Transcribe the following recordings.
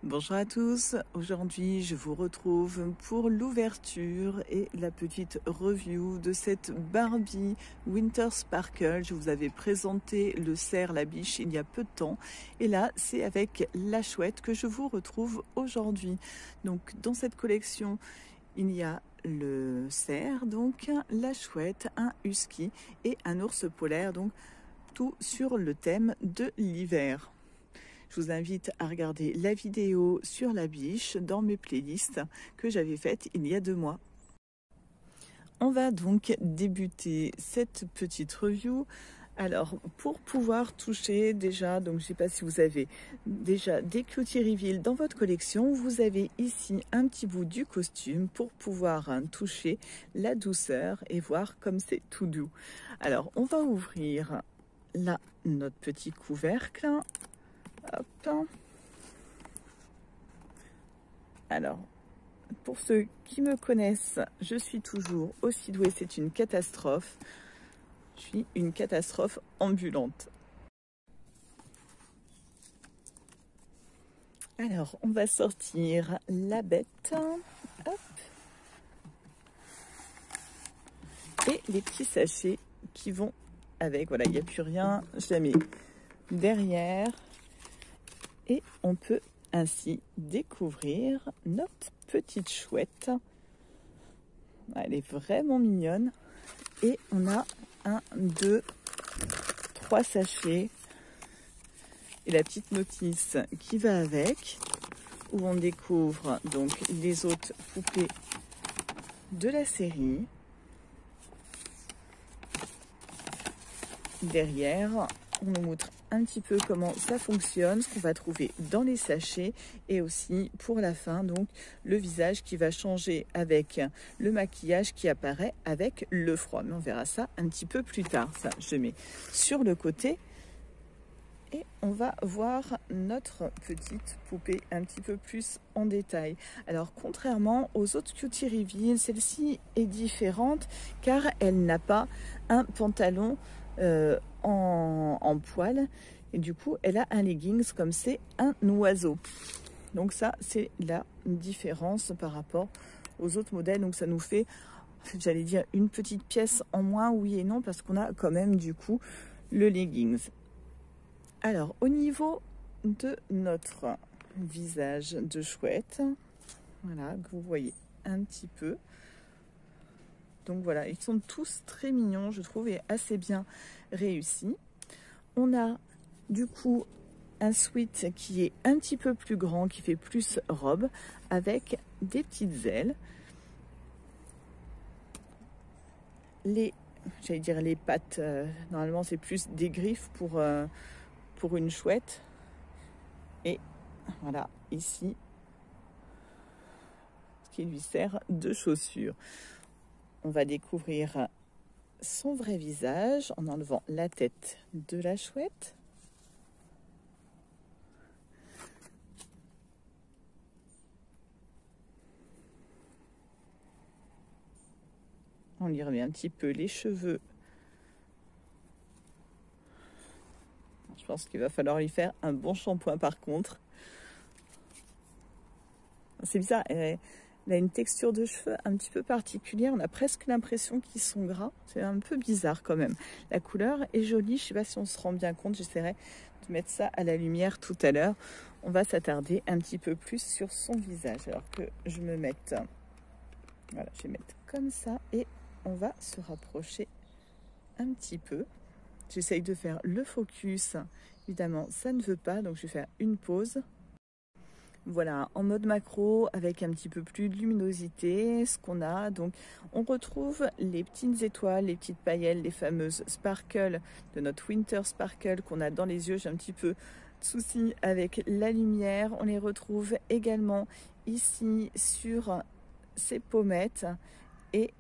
Bonjour à tous, aujourd'hui je vous retrouve pour l'ouverture et la petite review de cette Barbie Winter Sparkle. Je vous avais présenté le cerf, la biche il y a peu de temps et là c'est avec la chouette que je vous retrouve aujourd'hui. Donc dans cette collection il y a le cerf, donc la chouette, un husky et un ours polaire, donc tout sur le thème de l'hiver. Je vous invite à regarder la vidéo sur la biche dans mes playlists que j'avais faites il y a 2 mois. On va donc débuter cette petite review. Alors, pour pouvoir toucher déjà, donc je ne sais pas si vous avez déjà des Cutie Reveal dans votre collection, vous avez ici un petit bout du costume pour pouvoir toucher la douceur et voir comme c'est tout doux. Alors, on va ouvrir là notre petit couvercle. Hop. Alors, pour ceux qui me connaissent, je suis toujours aussi douée, c'est une catastrophe. Je suis une catastrophe ambulante. Alors, on va sortir la bête. Hop. Et les petits sachets qui vont avec. Voilà, il n'y a plus rien. Je la mets derrière. Et on peut ainsi découvrir notre petite chouette. Elle est vraiment mignonne. Et on a 1, 2, 3 sachets. Et la petite notice qui va avec, où on découvre donc les autres poupées de la série. Derrière, on nous montre un petit peu comment ça fonctionne, ce qu'on va trouver dans les sachets et aussi pour la fin, donc le visage qui va changer avec le maquillage qui apparaît avec le froid. Mais on verra ça un petit peu plus tard. Ça, je mets sur le côté et on va voir notre petite poupée un petit peu plus en détail. Alors, contrairement aux autres Cutie Reveal, celle-ci est différente car elle n'a pas un pantalon en poil et du coup elle a un leggings comme c'est un oiseau. Donc ça c'est la différence par rapport aux autres modèles. Donc ça nous fait, j'allais dire, une petite pièce en moins, oui et non, parce qu'on a quand même du coup le leggings. Alors au niveau de notre visage de chouette, voilà, que vous voyez un petit peu. Donc voilà, ils sont tous très mignons, je trouve, et assez bien réussis. On a du coup un sweat qui est un petit peu plus grand, qui fait plus robe, avec des petites ailes. J'allais dire les pattes, normalement c'est plus des griffes pour une chouette. Et voilà, ici, ce qui lui sert de chaussure. On va découvrir son vrai visage en enlevant la tête de la chouette. On lui remet un petit peu les cheveux. Je pense qu'il va falloir lui faire un bon shampoing par contre. C'est bizarre, elle a une texture de cheveux un petit peu particulière. On a presque l'impression qu'ils sont gras. C'est un peu bizarre quand même. La couleur est jolie. Je ne sais pas si on se rend bien compte. J'essaierai de mettre ça à la lumière tout à l'heure. On va s'attarder un petit peu plus sur son visage. Alors que je me mette... Voilà, je vais mettre comme ça. Et on va se rapprocher un petit peu. J'essaye de faire le focus. Évidemment, ça ne veut pas. Donc, je vais faire une pause. Voilà, en mode macro, avec un petit peu plus de luminosité, ce qu'on a. Donc, on retrouve les petites étoiles, les petites paillettes, les fameuses sparkles de notre Winter Sparkle qu'on a dans les yeux. J'ai un petit peu de souci avec la lumière. On les retrouve également ici sur ces pommettes et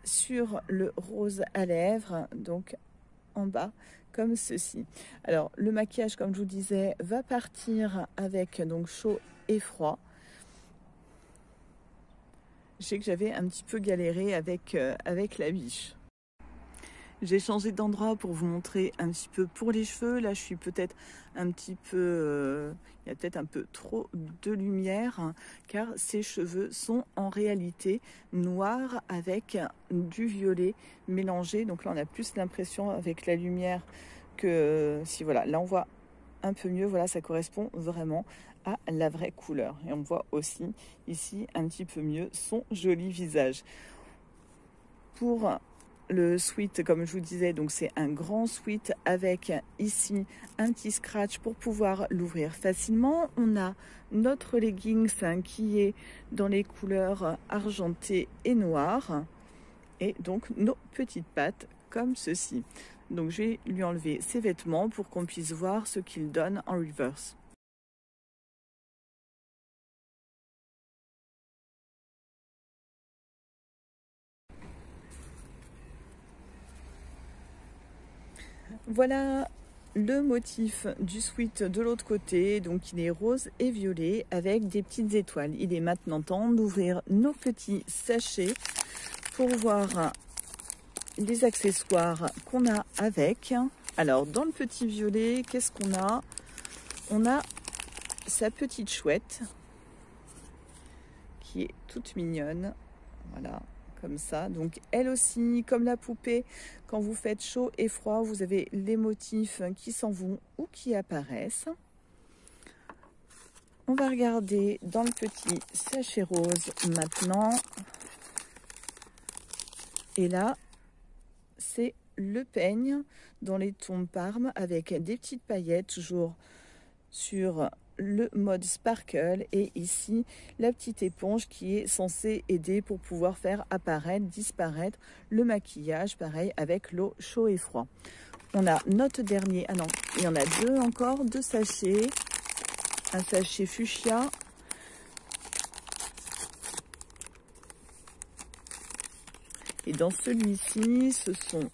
sur le rose à lèvres, donc en bas comme ceci. Alors le maquillage, comme je vous disais, va partir avec donc chaud et froid. Je sais que j'avais un petit peu galéré avec la biche. J'ai changé d'endroit pour vous montrer un petit peu pour les cheveux. Là, je suis peut-être un petit peu... il y a peut-être un peu trop de lumière, hein, car ces cheveux sont en réalité noirs avec du violet mélangé. Donc là, on a plus l'impression avec la lumière que... Si voilà, là, on voit un peu mieux. Voilà, ça correspond vraiment à la vraie couleur. Et on voit aussi ici un petit peu mieux son joli visage. Pour le sweat, comme je vous disais, donc c'est un grand sweat avec ici un petit scratch pour pouvoir l'ouvrir facilement. On a notre leggings qui est dans les couleurs argentées et noires et donc nos petites pattes comme ceci. Donc je vais lui enlever ses vêtements pour qu'on puisse voir ce qu'il donne en reverse. Voilà le motif du sweat de l'autre côté, donc il est rose et violet avec des petites étoiles. Il est maintenant temps d'ouvrir nos petits sachets pour voir les accessoires qu'on a avec. Alors dans le petit violet, qu'est-ce qu'on a? On a sa petite chouette qui est toute mignonne, voilà, comme ça. Donc elle aussi, comme la poupée, quand vous faites chaud et froid, vous avez les motifs qui s'en vont ou qui apparaissent. On va regarder dans le petit sachet rose maintenant. Et là, c'est le peigne dans les tons Parme avec des petites paillettes, toujours sur le mode sparkle, et ici la petite éponge qui est censée aider pour pouvoir faire apparaître, disparaître le maquillage, pareil avec l'eau chaud et froid. On a notre dernier, ah non, il y en a deux encore, deux sachets, un sachet fuchsia et dans celui-ci ce sont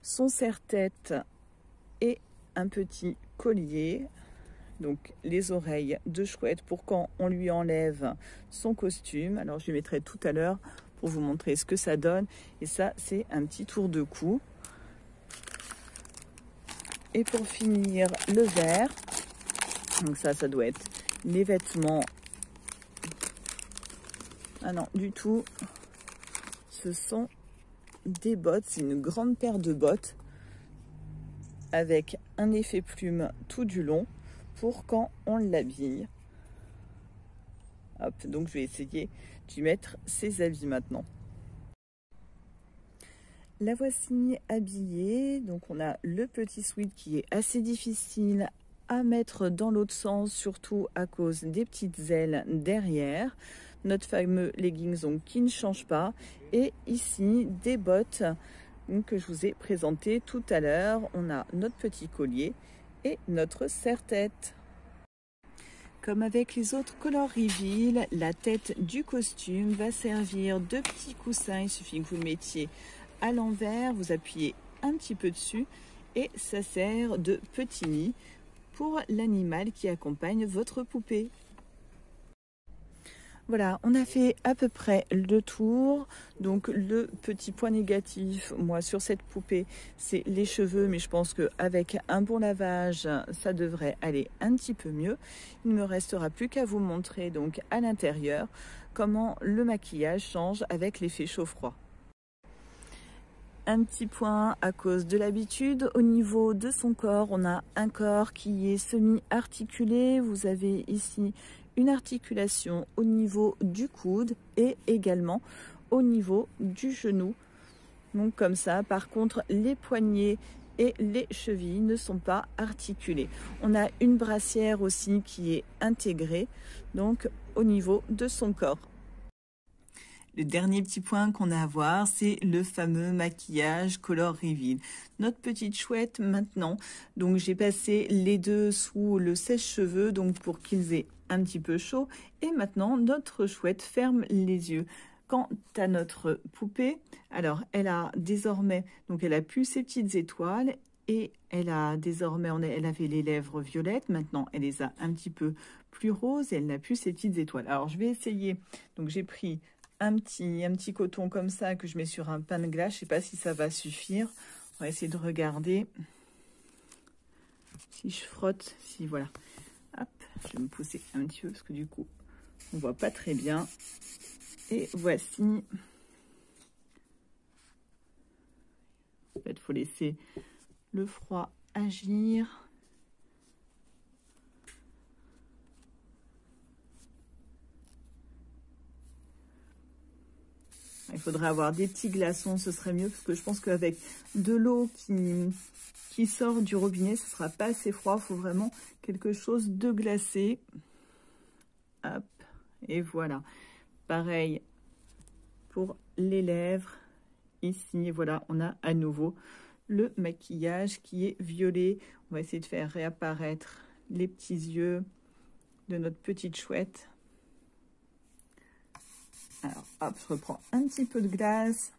son serre-tête et un petit collier. Donc les oreilles de chouette pour quand on lui enlève son costume. Alors je lui mettrai tout à l'heure pour vous montrer ce que ça donne. Et ça, c'est un petit tour de cou. Et pour finir, le vert. Donc ça doit être les vêtements. Ah non, du tout. Ce sont des bottes. C'est une grande paire de bottes avec un effet plume tout du long pour quand on l'habille. Hop, donc je vais essayer de mettre ses habits maintenant. La voici habillée. Donc on a le petit sweat qui est assez difficile à mettre dans l'autre sens, surtout à cause des petites ailes derrière. Notre fameux leggings donc, qui ne change pas. Et ici des bottes donc, que je vous ai présentées tout à l'heure. On a notre petit collier et notre serre-tête. Comme avec les autres color reveal, la tête du costume va servir de petit coussin. Il suffit que vous le mettiez à l'envers, vous appuyez un petit peu dessus et ça sert de petit nid pour l'animal qui accompagne votre poupée. Voilà, on a fait à peu près le tour. Donc le petit point négatif, moi sur cette poupée, c'est les cheveux, mais je pense qu'avec un bon lavage, ça devrait aller un petit peu mieux. Il ne me restera plus qu'à vous montrer donc à l'intérieur comment le maquillage change avec l'effet chaud-froid. Un petit point à cause de l'habitude, au niveau de son corps, on a un corps qui est semi-articulé. Vous avez ici une articulation au niveau du coude et également au niveau du genou. Donc comme ça, par contre, les poignets et les chevilles ne sont pas articulés. On a une brassière aussi qui est intégrée donc au niveau de son corps. Le dernier petit point qu'on a à voir, c'est le fameux maquillage color reveal. Notre petite chouette maintenant, donc j'ai passé les deux sous le sèche-cheveux donc pour qu'ils aient un petit peu chaud. Et maintenant, notre chouette ferme les yeux. Quant à notre poupée, alors elle a désormais, donc elle a plus ses petites étoiles et elle a désormais, elle avait les lèvres violettes, maintenant elle les a un petit peu plus roses et elle n'a plus ses petites étoiles. Alors je vais essayer, donc j'ai pris un petit coton comme ça que je mets sur un pain de glace. Je sais pas si ça va suffire. On va essayer de regarder. Si je frotte, si voilà. Hop, je vais me pousser un petit peu parce que du coup, on voit pas très bien. Et voici. En fait, il faut laisser le froid agir. Il faudrait avoir des petits glaçons, ce serait mieux, parce que je pense qu'avec de l'eau qui sort du robinet, ce ne sera pas assez froid. Il faut vraiment quelque chose de glacé. Hop, et voilà. Pareil pour les lèvres. Ici, voilà, on a à nouveau le maquillage qui est violet. On va essayer de faire réapparaître les petits yeux de notre petite chouette. Alors, hop, je reprends un petit peu de glace.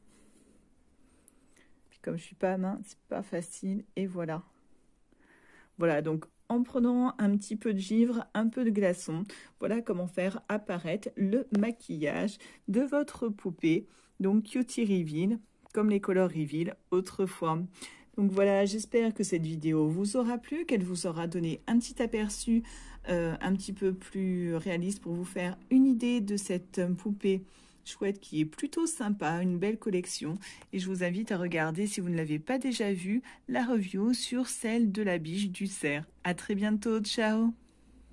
Puis comme je suis pas à main, c'est pas facile. Et voilà. Voilà, donc en prenant un petit peu de givre, un peu de glaçon, voilà comment faire apparaître le maquillage de votre poupée. Donc Cutie Reveal, comme les Color Reveal autrefois. Donc voilà, j'espère que cette vidéo vous aura plu, qu'elle vous aura donné un petit aperçu un petit peu plus réaliste pour vous faire une idée de cette poupée chouette qui est plutôt sympa, une belle collection. Et je vous invite à regarder, si vous ne l'avez pas déjà vue, la review sur celle de la biche du cerf. À très bientôt, ciao!